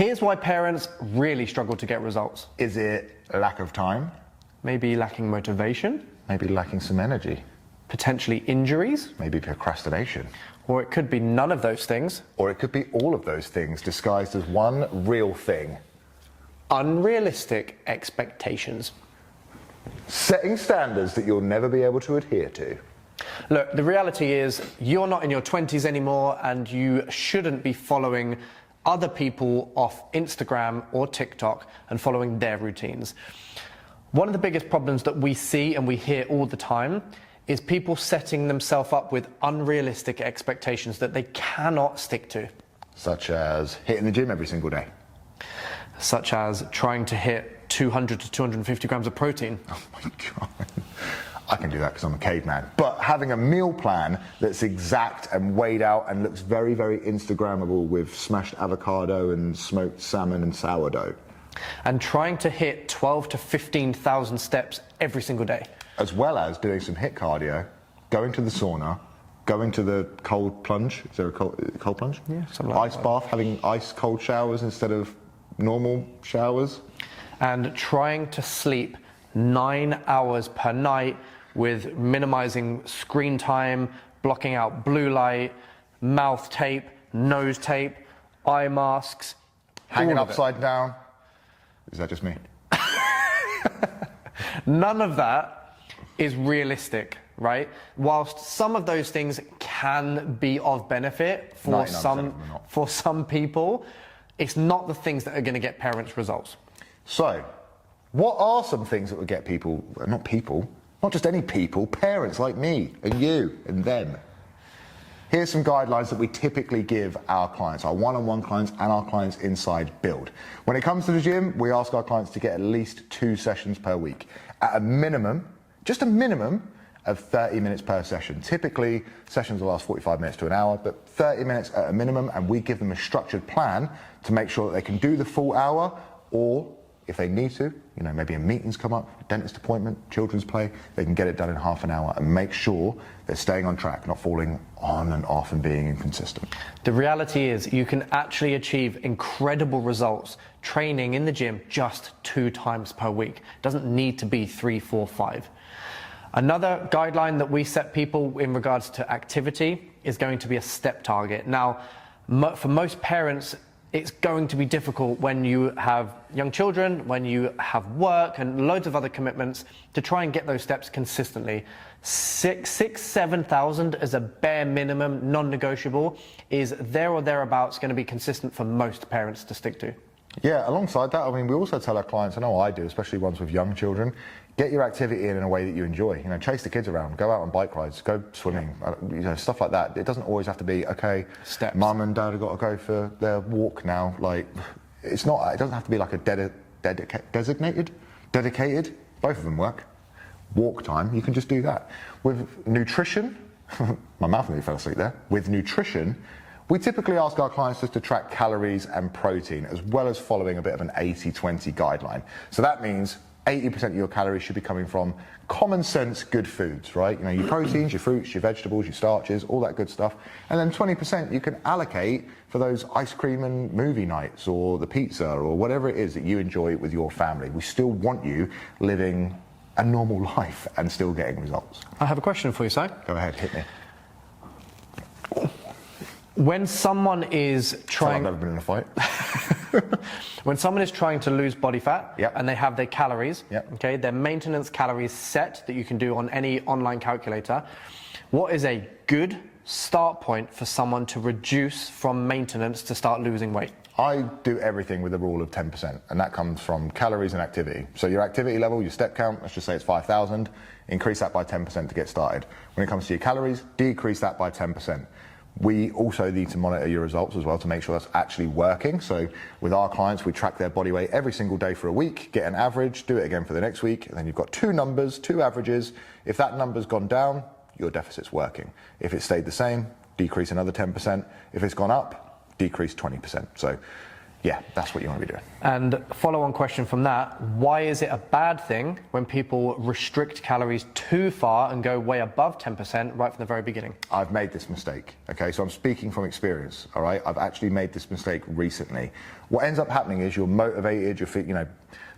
Here's why parents really struggle to get results. Is it lack of time? Maybe lacking motivation. Maybe lacking some energy. Potentially injuries. Maybe procrastination. Or it could be none of those things. Or it could be all of those things disguised as one real thing. Unrealistic expectations. Setting standards that you'll never be able to adhere to. Look, the reality is you're not in your 20s anymore and you shouldn't be following other people off Instagram or TikTok and following their routines. One of the biggest problems that we see and we hear all the time is people setting themselves up with unrealistic expectations that they cannot stick to. Such as hitting the gym every single day. Such as trying to hit 200 to 250 grams of protein. Oh my God. I can do that because I'm a caveman. But having a meal plan that's exact and weighed out and looks very, very Instagrammable with smashed avocado and smoked salmon and sourdough. And trying to hit 12 to 15,000 steps every single day. As well as doing some HIIT cardio, going to the sauna, going to the cold plunge. Is there a cold plunge? Yeah, something like that. Ice bath, having ice cold showers instead of normal showers. And trying to sleep 9 hours per night with minimizing screen time, blocking out blue light, mouth tape, nose tape, eye masks. Hanging upside down. Is that just me? None of that is realistic, right? Whilst some of those things can be of benefit for some people, it's not the things that are going to get parents results. So, what are some things that would get not just any people, parents like me and you and them? Here's some guidelines that we typically give our clients, our one-on-one clients and our clients inside Build. When it comes to the gym, we ask our clients to get at least 2 sessions per week. At a minimum, just a minimum of 30 minutes per session. Typically, sessions will last 45 minutes to an hour, but 30 minutes at a minimum, and we give them a structured plan to make sure that they can do the full hour, or if they need to, maybe a meeting's come up, a dentist appointment, children's play, they can get it done in half an hour and make sure they're staying on track, not falling on and off and being inconsistent. The reality is you can actually achieve incredible results training in the gym just 2 times per week. It doesn't need to be 3, 4, 5. Another guideline that we set people in regards to activity is going to be a step target. Now, for most parents, it's going to be difficult when you have young children, when you have work and loads of other commitments to try and get those steps consistently. 7,000 as a bare minimum, non-negotiable, is there or thereabouts going to be consistent for most parents to stick to. Yeah, alongside that, we also tell our clients, I know I do, especially ones with young children, get your activity in a way that you enjoy. Chase the kids around, go out on bike rides, go swimming, stuff like that. It doesn't always have to be, okay, steps. Mum and Dad have got to go for their walk now. It doesn't have to be like a dedicated, both of them work. Walk time, you can just do that. With nutrition, my mouth nearly fell asleep there. With nutrition, we typically ask our clients just to track calories and protein, as well as following a bit of an 80-20 guideline. So that means 80% of your calories should be coming from common sense good foods, right? Your proteins, your fruits, your vegetables, your starches, all that good stuff. And then 20% you can allocate for those ice cream and movie nights, or the pizza, or whatever it is that you enjoy with your family. We still want you living a normal life and still getting results. I have a question for you, Si. Go ahead, hit me. When someone is trying... I've never been in a fight. When someone is trying to lose body fat, yep, and they have their calories, yep, okay, their maintenance calories set that you can do on any online calculator, what is a good start point for someone to reduce from maintenance to start losing weight? I do everything with a rule of 10%, and that comes from calories and activity. So your activity level, your step count, let's just say it's 5,000, increase that by 10% to get started. When it comes to your calories, decrease that by 10%. We also need to monitor your results as well to make sure that's actually working. So with our clients, we track their body weight every single day for a week, get an average, do it again for the next week, and then you've got 2 numbers, 2 averages. If that number's gone down, your deficit's working. If it stayed the same, decrease another 10%. If it's gone up, decrease 20%. So Yeah, that's what you want to be doing. And follow-on question from that, why is it a bad thing when people restrict calories too far and go way above 10% right from the very beginning? I've made this mistake, okay? So I'm speaking from experience, all right? I've actually made this mistake recently. What ends up happening is you're motivated,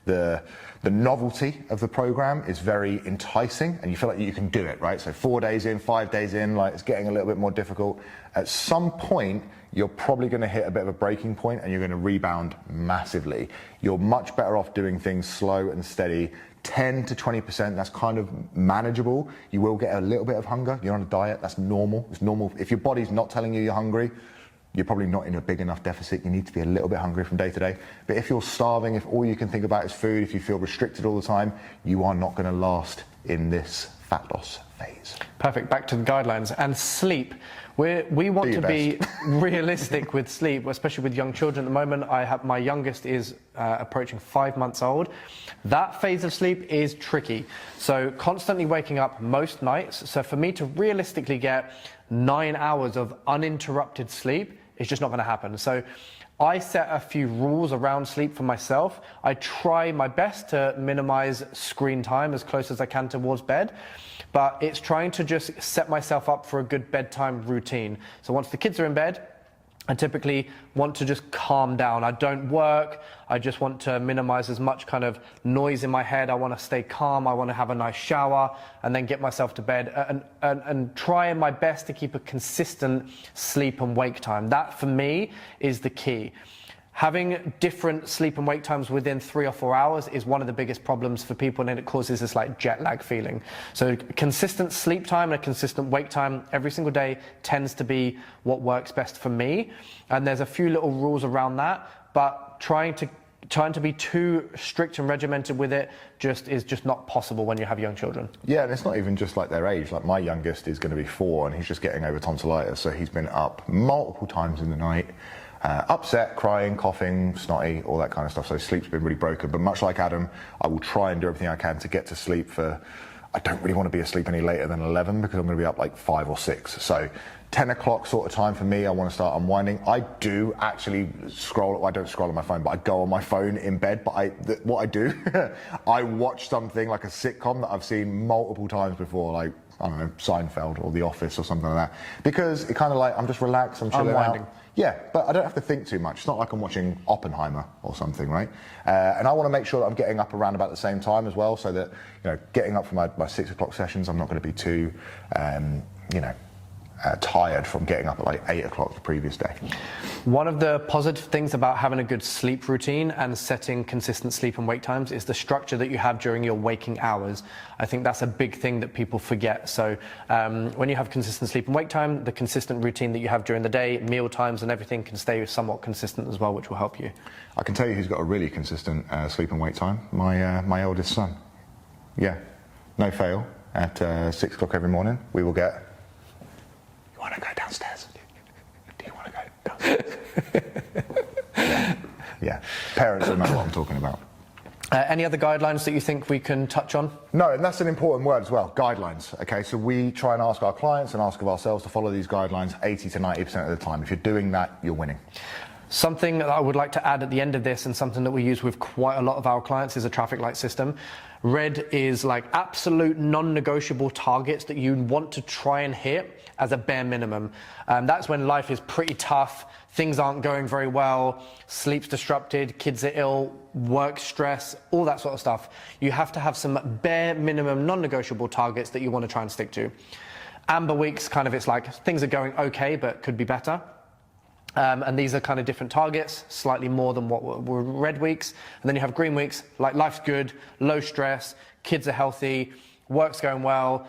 the novelty of the program is very enticing and you feel like you can do it, right? So 4 days in, 5 days in, like it's getting a little bit more difficult. At some point, you're probably going to hit a bit of a breaking point and you're going to rebound massively. You're much better off doing things slow and steady. 10 to 20%, that's kind of manageable. You will get a little bit of hunger. You're on a diet, that's normal. It's normal. If your body's not telling you you're hungry, you're probably not in a big enough deficit. You need to be a little bit hungry from day to day. But if you're starving, if all you can think about is food, if you feel restricted all the time, you are not going to last in this fat loss phase. Perfect. Back to the guidelines. And sleep. We want to be realistic with sleep, especially with young children. At the moment, my youngest is approaching 5 months old. That phase of sleep is tricky. So constantly waking up most nights. So for me to realistically get 9 hours of uninterrupted sleep, it's just not going to happen. So I set a few rules around sleep for myself. I try my best to minimize screen time as close as I can towards bed, but it's trying to just set myself up for a good bedtime routine. So once the kids are in bed, I typically want to just calm down. I don't work. I just want to minimize as much kind of noise in my head. I want to stay calm. I want to have a nice shower and then get myself to bed and try my best to keep a consistent sleep and wake time. That for me is the key. Having different sleep and wake times within 3 or 4 hours is one of the biggest problems for people, and it causes this like jet lag feeling. So consistent sleep time and a consistent wake time every single day tends to be what works best for me. And there's a few little rules around that, but trying to be too strict and regimented with it is just not possible when you have young children. Yeah, and it's not even just like their age. Like my youngest is going to be 4 and he's just getting over tonsillitis, so he's been up multiple times in the night. Upset, crying, coughing, snotty, all that kind of stuff. So sleep's been really broken. But much like Adam, I will try and do everything I can to get to sleep I don't really want to be asleep any later than 11 because I'm going to be up like 5 or 6. So 10 o'clock sort of time for me, I want to start unwinding. I do actually I don't scroll on my phone, but I go on my phone in bed. But what I do, I watch something like a sitcom that I've seen multiple times before, like, I don't know, Seinfeld or The Office or something like that. Because it kind of like, I'm just relaxed, I'm chilling Unwinding. out. Yeah, but I don't have to think too much. It's not like I'm watching Oppenheimer or something, right? And I want to make sure that I'm getting up around about the same time as well, so that, getting up for my 6 o'clock sessions, I'm not going to be too, tired from getting up at like 8 o'clock the previous day. One of the positive things about having a good sleep routine and setting consistent sleep and wake times is the structure that you have during your waking hours. I think that's a big thing that people forget. So when you have consistent sleep and wake time, the consistent routine that you have during the day, meal times and everything can stay somewhat consistent as well, which will help you. I can tell you who's got a really consistent sleep and wake time. My eldest son. Yeah, no fail. At 6 o'clock every morning, we will get, "You want to go downstairs? Do you want to go downstairs?" Yeah. Parents will know what I'm talking about. Any other guidelines that you think we can touch on? No, and that's an important word as well, guidelines. Okay, so we try and ask our clients and ask of ourselves to follow these guidelines 80 to 90% of the time. If you're doing that, you're winning. Something that I would like to add at the end of this, and something that we use with quite a lot of our clients, is a traffic light system. Red is like absolute non-negotiable targets that you want to try and hit as a bare minimum. That's when life is pretty tough, things aren't going very well, sleep's disrupted, kids are ill, work stress, all that sort of stuff. You have to have some bare minimum non-negotiable targets that you want to try and stick to. Amber weeks, it's like things are going okay, but could be better. And these are kind of different targets, slightly more than what were red weeks. And then you have green weeks, like life's good, low stress, kids are healthy, work's going well,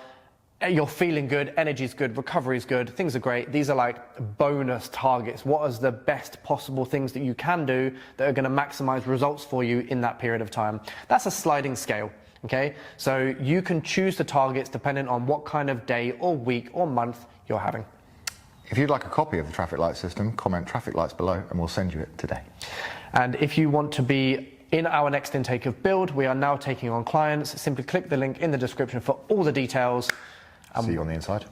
you're feeling good, energy's good, recovery's good, things are great. These are like bonus targets. What is the best possible things that you can do that are going to maximize results for you in that period of time? That's a sliding scale. Okay, so you can choose the targets depending on what kind of day or week or month you're having. If you'd like a copy of the traffic light system, comment traffic lights below and we'll send you it today. And if you want to be in our next intake of Build, we are now taking on clients. Simply click the link in the description for all the details. See you on the inside.